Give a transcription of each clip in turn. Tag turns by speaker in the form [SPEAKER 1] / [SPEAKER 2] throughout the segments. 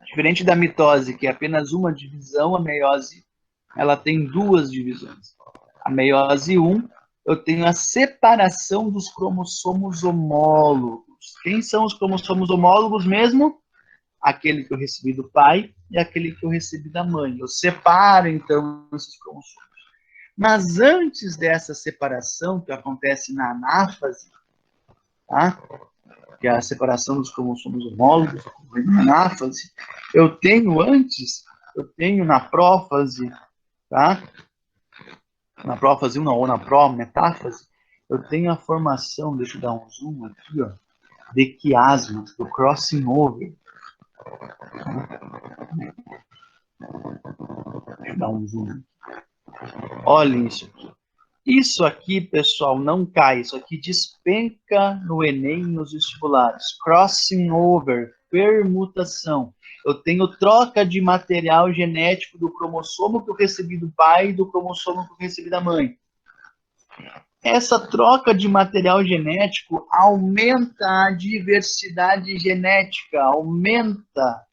[SPEAKER 1] Diferente da mitose, que é apenas uma divisão, a meiose, ela tem duas divisões. A meiose 1, eu tenho a separação dos cromossomos homólogos. Quem são os cromossomos homólogos mesmo? Aquele que eu recebi do pai e aquele que eu recebi da mãe. Eu separo, então, esses cromossomos. Mas antes dessa separação, que acontece na anáfase, tá? Que é a separação dos cromossomos homólogos, na anáfase, eu tenho na prófase, tá? Na prófase 1, não, ou na pró-metáfase, eu tenho a formação, deixa eu dar um zoom aqui, ó, de quiasmas, do crossing over. Deixa eu dar um zoom. Olhem isso aqui. Isso aqui, pessoal, não cai. Isso aqui despenca no Enem e nos vestibulares. Crossing over, permutação. Eu tenho troca de material genético do cromossomo que eu recebi do pai e do cromossomo que eu recebi da mãe. Essa troca de material genético aumenta a diversidade genética, aumenta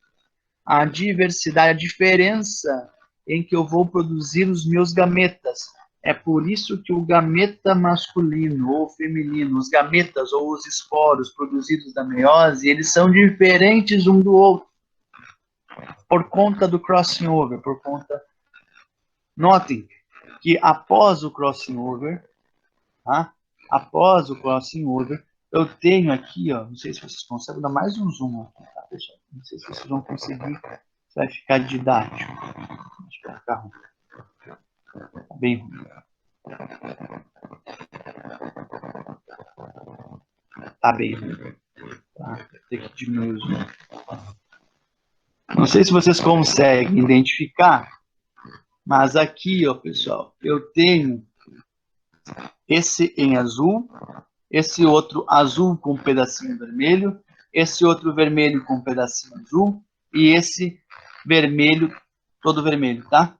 [SPEAKER 1] a diversidade, a diferença em que eu vou produzir os meus gametas. É por isso que o gameta masculino ou feminino, os gametas ou os esporos produzidos da meiose, eles são diferentes um do outro. Por conta do crossing over, por conta... Notem que após o crossing over, tá? Após o crossing over, eu tenho aqui, ó, não sei se vocês conseguem dar mais um zoom aqui, tá, pessoal? Não sei se vocês vão conseguir, vai ficar didático. Acho que vai ficar ruim. Tá bem ruim. Tá bem ruim. Tá? Tem que diminuir o zoom. Não sei se vocês conseguem identificar, mas aqui, ó, pessoal, eu tenho esse em azul, esse outro azul com um pedacinho vermelho, esse outro vermelho com um pedacinho azul e esse vermelho, todo vermelho, tá?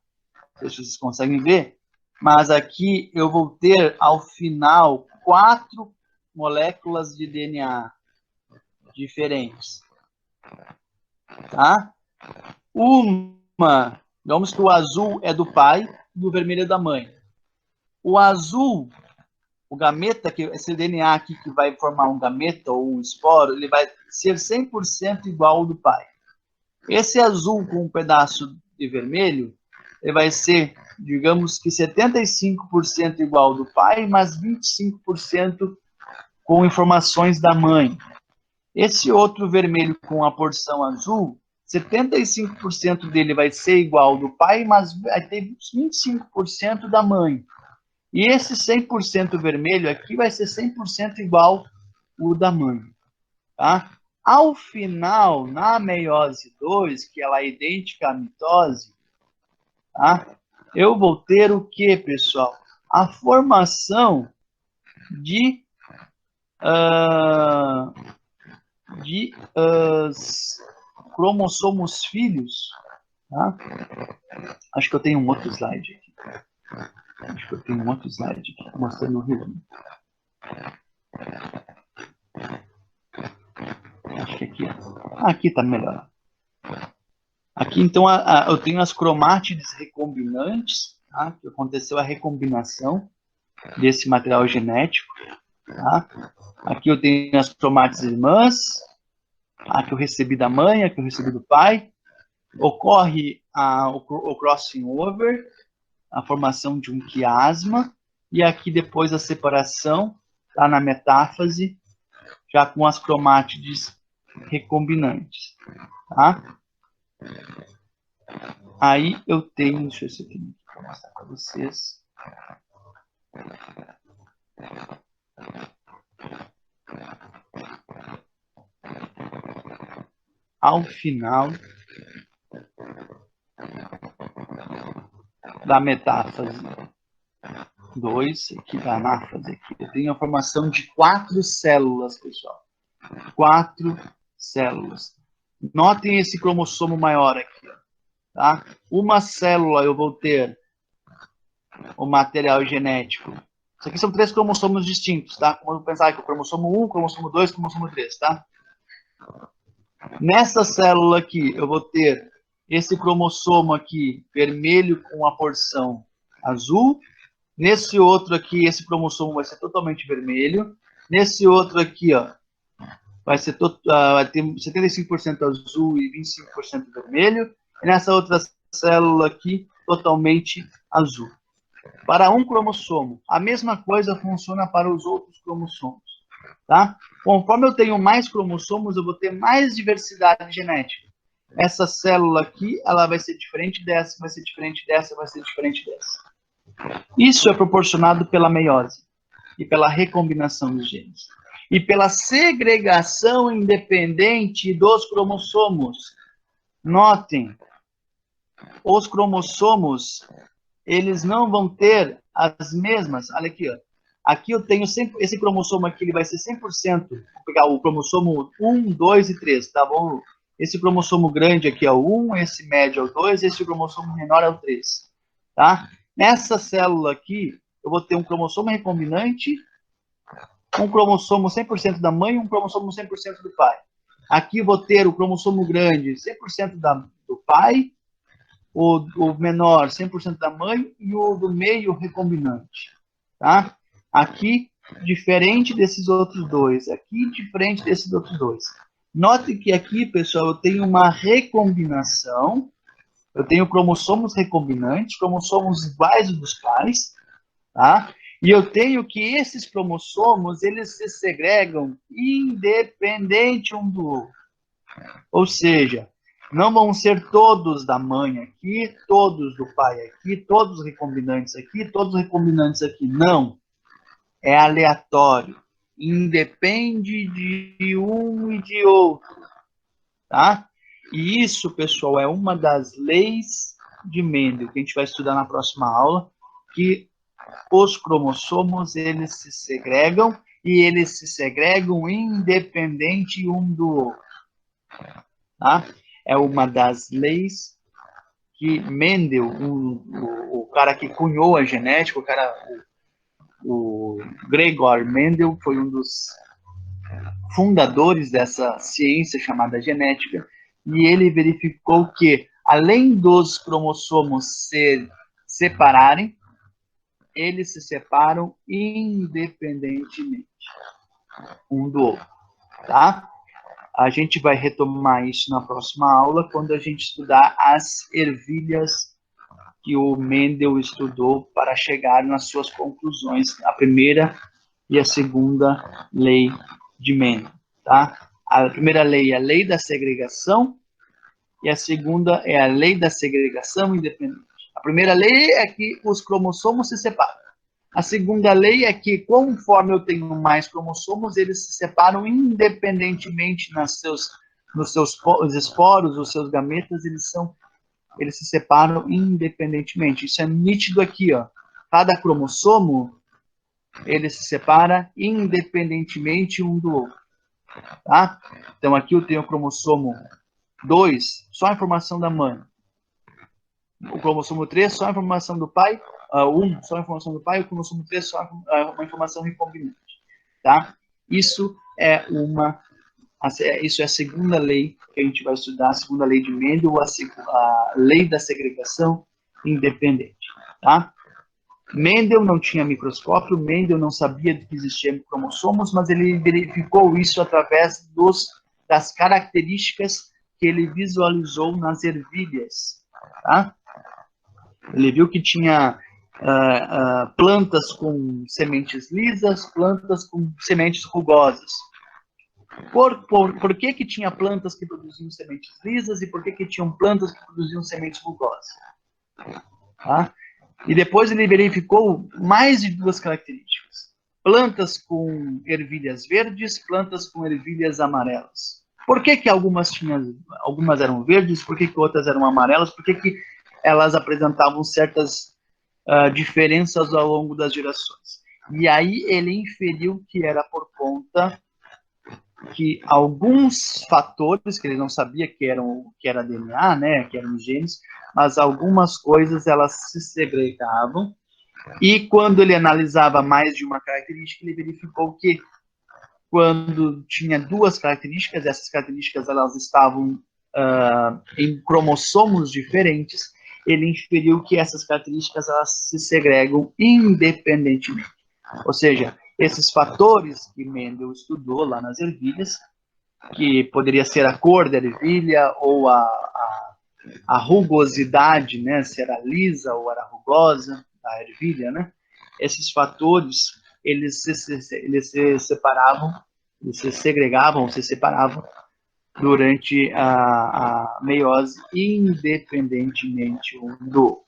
[SPEAKER 1] Não sei se vocês conseguem ver, mas aqui eu vou ter, ao final, 4 moléculas de DNA diferentes, tá? Uma, digamos que o azul é do pai e o vermelho é da mãe. O azul, o gameta, que esse DNA aqui que vai formar um gameta ou um esporo, ele vai ser 100% igual ao do pai. Esse azul com um pedaço de vermelho, ele vai ser, digamos que 75% igual ao do pai, mas 25% com informações da mãe. Esse outro vermelho com a porção azul, 75% dele vai ser igual ao do pai, mas vai ter 25% da mãe. E esse 100% vermelho aqui vai ser 100% igual o da mãe. Tá? Ao final, na meiose 2, que ela é idêntica à mitose, tá? Eu vou ter o que, pessoal? A formação de cromossomos filhos. Tá? Acho que eu tenho um outro slide aqui. Mostrando o resumo. Acho que aqui. Aqui está melhor. Aqui, então, eu tenho as cromátides recombinantes, tá? Que aconteceu a recombinação desse material genético. Tá? Aqui eu tenho as cromátides irmãs, a que eu recebi da mãe, a que eu recebi do pai. Ocorre o crossing over, a formação de um quiasma, e aqui depois a separação, tá, na metáfase, já com as cromátides recombinantes. Tá? Aí eu tenho, deixa eu ver se eu tenho para mostrar para vocês. Ao final da metáfase 2, aqui da anáfase, aqui, eu tenho a formação de 4 células, pessoal. 4 células. Notem esse cromossomo maior aqui. Tá? Uma célula eu vou ter o material genético. Isso aqui são 3 cromossomos distintos, tá? Vamos pensar aqui, o cromossomo 1, cromossomo 2, cromossomo 3, tá? Nessa célula aqui, eu vou ter esse cromossomo aqui, vermelho com a porção azul. Nesse outro aqui, esse cromossomo vai ser totalmente vermelho. Nesse outro aqui, ó, vai ter 75% azul e 25% vermelho. E nessa outra célula aqui, totalmente azul. Para um cromossomo, a mesma coisa funciona para os outros cromossomos. Tá? Conforme eu tenho mais cromossomos, eu vou ter mais diversidade genética. Essa célula aqui, ela vai ser diferente dessa, vai ser diferente dessa, vai ser diferente dessa. Isso é proporcionado pela meiose e pela recombinação dos genes. E pela segregação independente dos cromossomos. Notem, os cromossomos, eles não vão ter as mesmas, olha aqui, ó. Aqui eu tenho sempre, esse cromossomo aqui, ele vai ser 100%, vou pegar o cromossomo 1, 2 e 3, tá bom? Esse cromossomo grande aqui é o 1, esse médio é o 2, esse cromossomo menor é o 3, tá? Nessa célula aqui, eu vou ter um cromossomo recombinante, um cromossomo 100% da mãe e um cromossomo 100% do pai. Aqui eu vou ter o cromossomo grande 100% do pai, o menor 100% da mãe e o do meio recombinante, tá? Aqui, diferente desses outros dois, aqui diferente desses outros dois. Note que aqui, pessoal, eu tenho uma recombinação, eu tenho cromossomos recombinantes, cromossomos iguais aos dos pais, tá? E eu tenho que esses cromossomos, eles se segregam independente um do outro. Ou seja, não vão ser todos da mãe aqui, todos do pai aqui, todos recombinantes aqui, todos recombinantes aqui. Não. É aleatório. Independe de um e de outro. Tá? E isso, pessoal, é uma das leis de Mendel, que a gente vai estudar na próxima aula, que os cromossomos, eles se segregam, e eles se segregam independente um do outro. Tá? É uma das leis que Mendel, o cara que cunhou a genética, o Gregor Mendel, foi um dos fundadores dessa ciência chamada genética, e ele verificou que, além dos cromossomos se separarem, eles se separam independentemente um do outro, tá? A gente vai retomar isso na próxima aula, quando a gente estudar as ervilhas que o Mendel estudou para chegar nas suas conclusões, a primeira e a segunda lei de Mendel, tá? A primeira lei é a lei da segregação e a segunda é a lei da segregação independente. A primeira lei é que os cromossomos se separam. A segunda lei é que, conforme eu tenho mais cromossomos, eles se separam independentemente nos seus esporos, os seus gametas, eles se separam independentemente. Isso é nítido aqui, ó. Cada cromossomo, ele se separa independentemente um do outro, tá? Então, aqui eu tenho o cromossomo 2, só a informação da mãe. O cromossomo 3, só a informação do pai. 1, só a informação do pai. O cromossomo 3, só uma informação recombinante, tá? Isso é a segunda lei que a gente vai estudar, a segunda lei de Mendel, a lei da segregação independente, tá? Mendel não tinha microscópio, Mendel não sabia que existiam cromossomos, mas ele verificou isso através das características que ele visualizou nas ervilhas, tá? Ele viu que tinha plantas com sementes lisas, plantas com sementes rugosas. Por que tinha plantas que produziam sementes lisas e por que tinham plantas que produziam sementes rugosas? Tá? E depois ele verificou mais de duas características. Plantas com ervilhas verdes, plantas com ervilhas amarelas. Por que algumas eram verdes, por que outras eram amarelas, por que elas apresentavam certas diferenças ao longo das gerações? E aí ele inferiu que era por conta que alguns fatores, que ele não sabia que era DNA, né, que eram genes, mas algumas coisas elas se segregavam, e quando ele analisava mais de uma característica, ele verificou que quando tinha duas características, essas características elas estavam em cromossomos diferentes, ele inferiu que essas características elas se segregam independentemente. Ou seja, esses fatores que Mendel estudou lá nas ervilhas, que poderia ser a cor da ervilha ou a rugosidade, né, se era lisa ou era rugosa, a ervilha, né? Esses fatores, eles se separavam, eles se segregavam, se separavam durante a meiose, independentemente um do outro.